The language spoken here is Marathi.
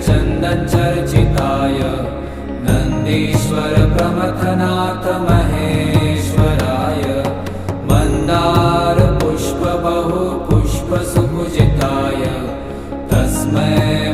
चन्दनचर्चिताय नन्दीश्वर प्रमथनाथ महेश्वराय मन्दार पुष्प बहु पुष्प सुपूजिताय तस्मै